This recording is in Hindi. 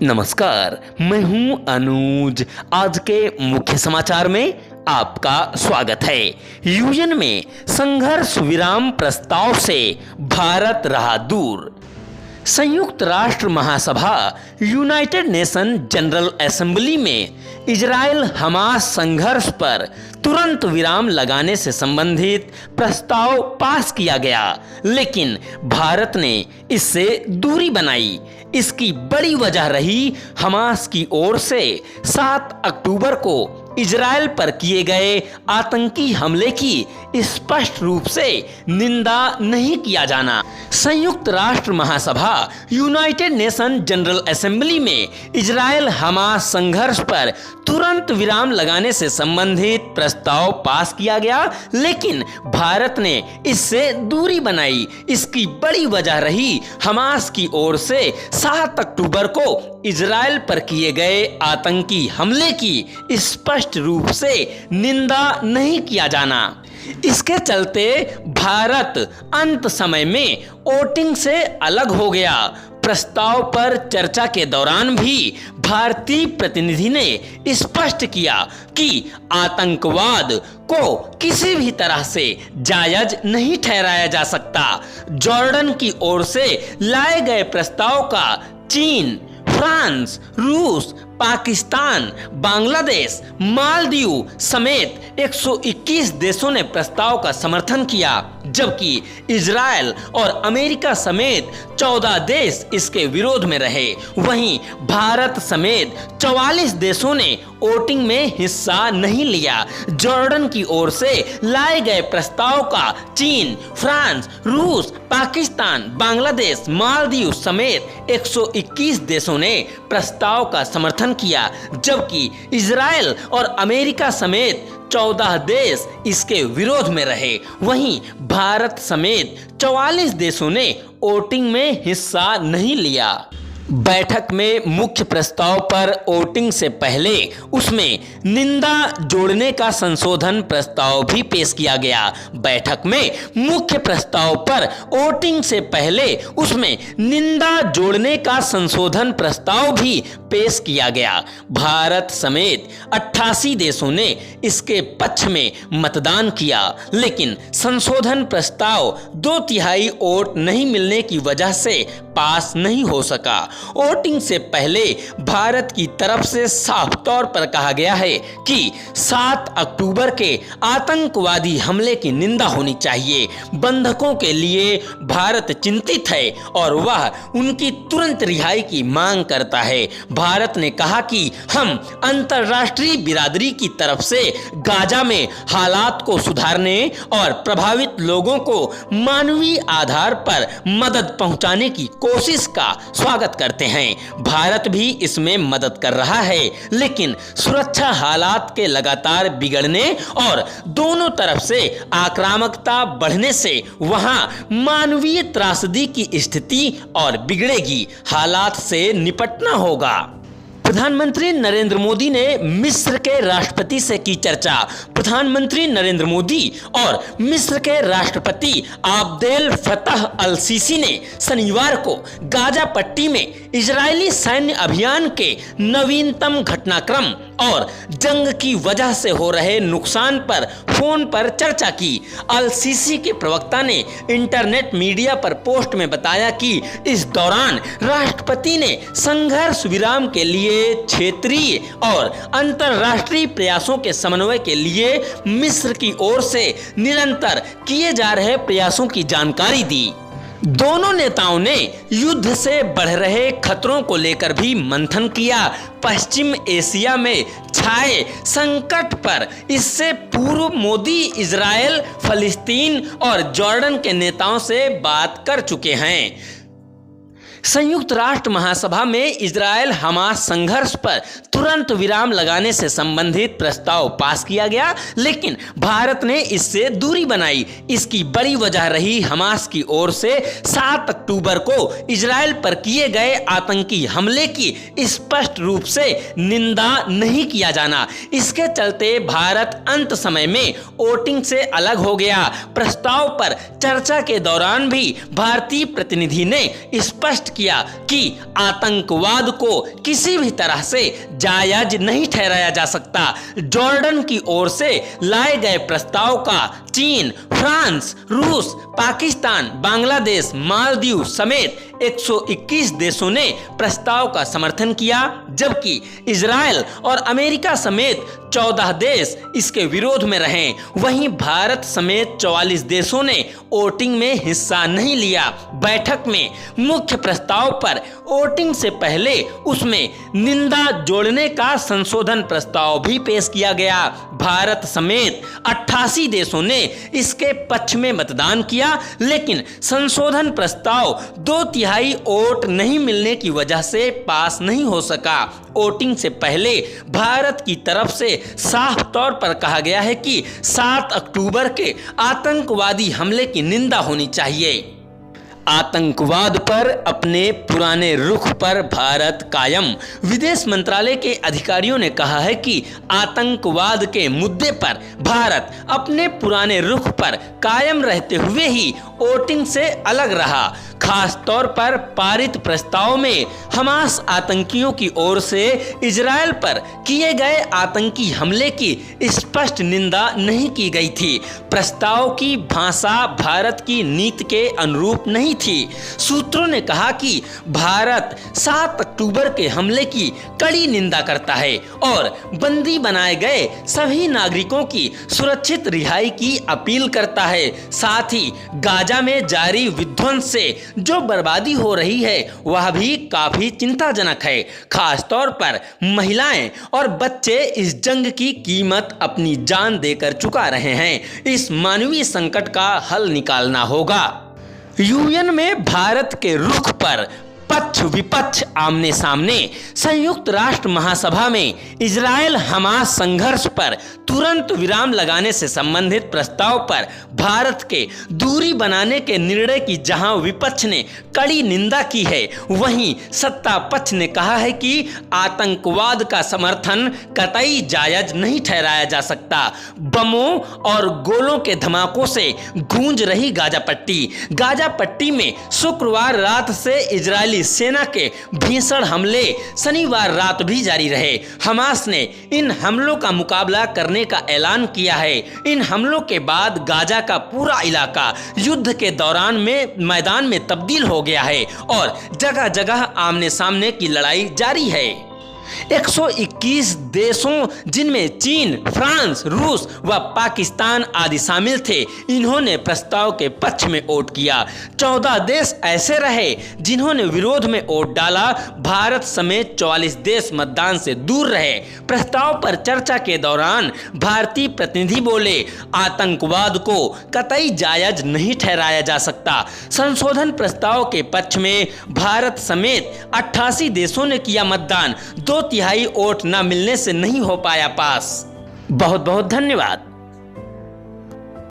नमस्कार, मैं हूं अनुज। आज के मुख्य समाचार में आपका स्वागत है। यूएन में संघर्ष विराम प्रस्ताव से भारत रहा दूर। संयुक्त राष्ट्र महासभा यूनाइटेड नेशन जनरल असेंबली में इजराइल हमास संघर्ष पर तुरंत विराम लगाने से संबंधित प्रस्ताव पास किया गया, लेकिन भारत ने इससे दूरी बनाई। इसकी बड़ी वजह रही हमास की ओर से 7 अक्टूबर को इजराइल पर किए गए आतंकी हमले की स्पष्ट रूप से निंदा नहीं किया जाना। संयुक्त राष्ट्र महासभा यूनाइटेड नेशन जनरल असेंबली में इजराइल हमास संघर्ष पर तुरंत विराम लगाने से संबंधित प्रस्ताव पास किया गया, लेकिन भारत ने इससे दूरी बनाई। इसकी बड़ी वजह रही हमास की ओर से 7 अक्टूबर को इजराइल पर किए गए आतंकी हमले की स्पष्ट रूप से निंदा नहीं किया जाना। इसके चलते भारत अंत समय में वोटिंग से अलग हो गया। प्रस्ताव पर चर्चा के दौरान भी भारतीय प्रतिनिधि ने स्पष्ट किया कि आतंकवाद को किसी भी तरह से जायज नहीं ठहराया जा सकता। जॉर्डन की ओर से लाए गए प्रस्ताव का चीन, फ्रांस, रूस, पाकिस्तान, बांग्लादेश, मालदीव समेत 121 देशों ने प्रस्ताव का समर्थन किया, जबकि इजराइल और अमेरिका समेत 14 देश इसके विरोध में रहे। वहीं भारत समेत 44 देशों ने वोटिंग में हिस्सा नहीं लिया। जॉर्डन की ओर से लाए गए प्रस्ताव का चीन, फ्रांस, रूस, पाकिस्तान, बांग्लादेश, मालदीव समेत 121 देशों ने प्रस्ताव का समर्थन किया, जबकि इजराइल और अमेरिका समेत 14 देश इसके विरोध में रहे। वहीं भारत समेत 44 देशों ने वोटिंग में हिस्सा नहीं लिया। बैठक में मुख्य प्रस्ताव पर वोटिंग से पहले उसमें निंदा जोड़ने का संशोधन प्रस्ताव भी पेश किया गया। बैठक में मुख्य प्रस्ताव पर वोटिंग से पहले उसमें निंदा जोड़ने का संशोधन प्रस्ताव भी पेश किया गया। भारत समेत 88 देशों ने इसके पक्ष में मतदान किया, लेकिन संशोधन प्रस्ताव 2/3 वोट नहीं मिलने की वजह से पास नहीं हो सका। वोटिंग से पहले भारत की तरफ से साफ तौर पर कहा गया है कि 7 अक्टूबर के आतंकवादी हमले की निंदा होनी चाहिए। बंधकों के लिए भारत चिंतित है और वह उनकी तुरंत रिहाई की मांग करता है। भारत ने कहा कि हम अंतर्राष्ट्रीय बिरादरी की तरफ से गाजा में हालात को सुधारने और प्रभावित लोगों को मानवीय आधार पर मदद पहुंचाने की कोशिश का स्वागत करते हैं। भारत भी इसमें मदद कर रहा है, लेकिन सुरक्षा हालात के लगातार बिगड़ने और दोनों तरफ से आक्रामकता बढ़ने से वहां मानवीय त्रासदी की स्थिति और बिगड़ेगी। हालात से निपटना होगा। प्रधानमंत्री नरेंद्र मोदी ने मिस्र के राष्ट्रपति से की चर्चा। प्रधानमंत्री नरेंद्र मोदी और मिस्र के राष्ट्रपति आब्देल फतह अल सीसी ने शनिवार को गाजा पट्टी में इजरायली सैन्य अभियान के नवीनतम घटनाक्रम और जंग की वजह से हो रहे नुकसान पर फोन पर चर्चा की। अल सीसी के प्रवक्ता ने इंटरनेट मीडिया पर पोस्ट में बताया कि इस दौरान राष्ट्रपति ने संघर्ष विराम के लिए क्षेत्रीय और अंतर्राष्ट्रीय प्रयासों के समन्वय के लिए मिस्र की ओर से निरंतर किए जा रहे प्रयासों की जानकारी दी। दोनों नेताओं ने युद्ध से बढ़ रहे खतरों को लेकर भी मंथन किया। पश्चिम एशिया में छाए संकट पर इससे पूर्व मोदी इजराइल, फलस्तीन और जॉर्डन के नेताओं से बात कर चुके हैं। संयुक्त राष्ट्र महासभा में इजराइल हमास संघर्ष पर तुरंत विराम लगाने से संबंधित प्रस्ताव पास किया गया, लेकिन भारत ने इससे दूरी बनाई। इसकी बड़ी वजह रही हमास की ओर से 7 अक्टूबर को इजराइल पर किए गए आतंकी हमले की स्पष्ट रूप से निंदा नहीं किया जाना। इसके चलते भारत अंत समय में वोटिंग से अलग हो गया। प्रस्ताव पर चर्चा के दौरान भी भारतीय प्रतिनिधि ने स्पष्ट किया कि आतंकवाद को किसी भी तरह से जायज नहीं ठहराया जा सकता। जॉर्डन की ओर से लाए गए प्रस्ताव का चीन, फ्रांस, रूस, पाकिस्तान, बांग्लादेश, मालदीव समेत 121 देशों ने प्रस्ताव का समर्थन किया, जबकि इजराइल और अमेरिका समेत 14 देश इसके विरोध में रहे। वहीं भारत समेत 44 देशों ने वोटिंग में हिस्सा नहीं लिया। बैठक में मुख्य प्रस्ताव पर वोटिंग से पहले उसमें निंदा जोड़ने का संशोधन प्रस्ताव भी पेश किया गया। भारत समेत 88 देशों ने इसके पक्ष में मतदान किया, लेकिन संशोधन प्रस्ताव 2/3 वोट नहीं मिलने की वजह से पास नहीं हो सका। वोटिंग से पहले भारत की तरफ से साफ तौर पर कहा गया है कि 7 अक्टूबर के आतंकवादी हमले की निंदा होनी चाहिए। आतंकवाद पर अपने पुराने रुख पर भारत कायम। विदेश मंत्रालय के अधिकारियों ने कहा है कि आतंकवाद के मुद्दे पर भारत अपने पुराने रुख पर कायम रहते हुए ही वोटिंग से अलग रहा। खास तौर पर पारित प्रस्ताव में हमास आतंकियों की ओर से इजराइल पर किए गए आतंकी हमले की स्पष्ट निंदा नहीं की गई थी। प्रस्ताव की भाषा भारत की नीति के अनुरूप नहीं थी। सूत्रों ने कहा कि भारत 7 अक्टूबर के हमले की कड़ी निंदा करता है और बंदी बनाए गए सभी नागरिकों की सुरक्षित रिहाई की अपील करता है। साथ ही गाजा में जारी विध्वंस से जो बर्बादी हो रही है वह भी काफी चिंताजनक है। खास तौर पर महिलाएं और बच्चे इस जंग की कीमत अपनी जान देकर चुका रहे हैं। इस मानवीय संकट का हल निकालना होगा। यूएन में भारत के रुख पर पक्ष विपक्ष आमने सामने। संयुक्त राष्ट्र महासभा में इजराइल हमास संघर्ष पर तुरंत विराम लगाने से संबंधित प्रस्ताव पर भारत के दूरी बनाने के निर्णय की जहां विपक्ष ने कड़ी निंदा की है, वहीं सत्ता पक्ष ने कहा है कि आतंकवाद का समर्थन कतई जायज नहीं ठहराया जा सकता। बमों और गोलों के धमाकों से गूंज रही गाजा पट्टी में शुक्रवार रात से इजरायली सेना के भीषण हमले शनिवार रात भी जारी रहे। हमास ने इन हमलों का मुकाबला करने का ऐलान किया है। इन हमलों के बाद गाजा का पूरा इलाका युद्ध के दौरान में मैदान में तब्दील हो गया है और जगह जगह आमने सामने की लड़ाई जारी है। 121 देशों, जिनमें चीन, फ्रांस, रूस व पाकिस्तान आदि शामिल थे, इन्होंने प्रस्ताव के पक्ष में वोट किया। 14 देश ऐसे रहे जिन्होंने विरोध में वोट डाला। भारत समेत 44 देश मतदान से दूर रहे। प्रस्ताव पर चर्चा के दौरान भारतीय प्रतिनिधि बोले, आतंकवाद को कतई जायज नहीं ठहराया जा सकता। संशोधन प्रस्ताव के पक्ष में भारत समेत 88 देशों ने किया मतदान। 2/3 वोट न मिलने से नहीं हो पाया पास। बहुत बहुत धन्यवाद।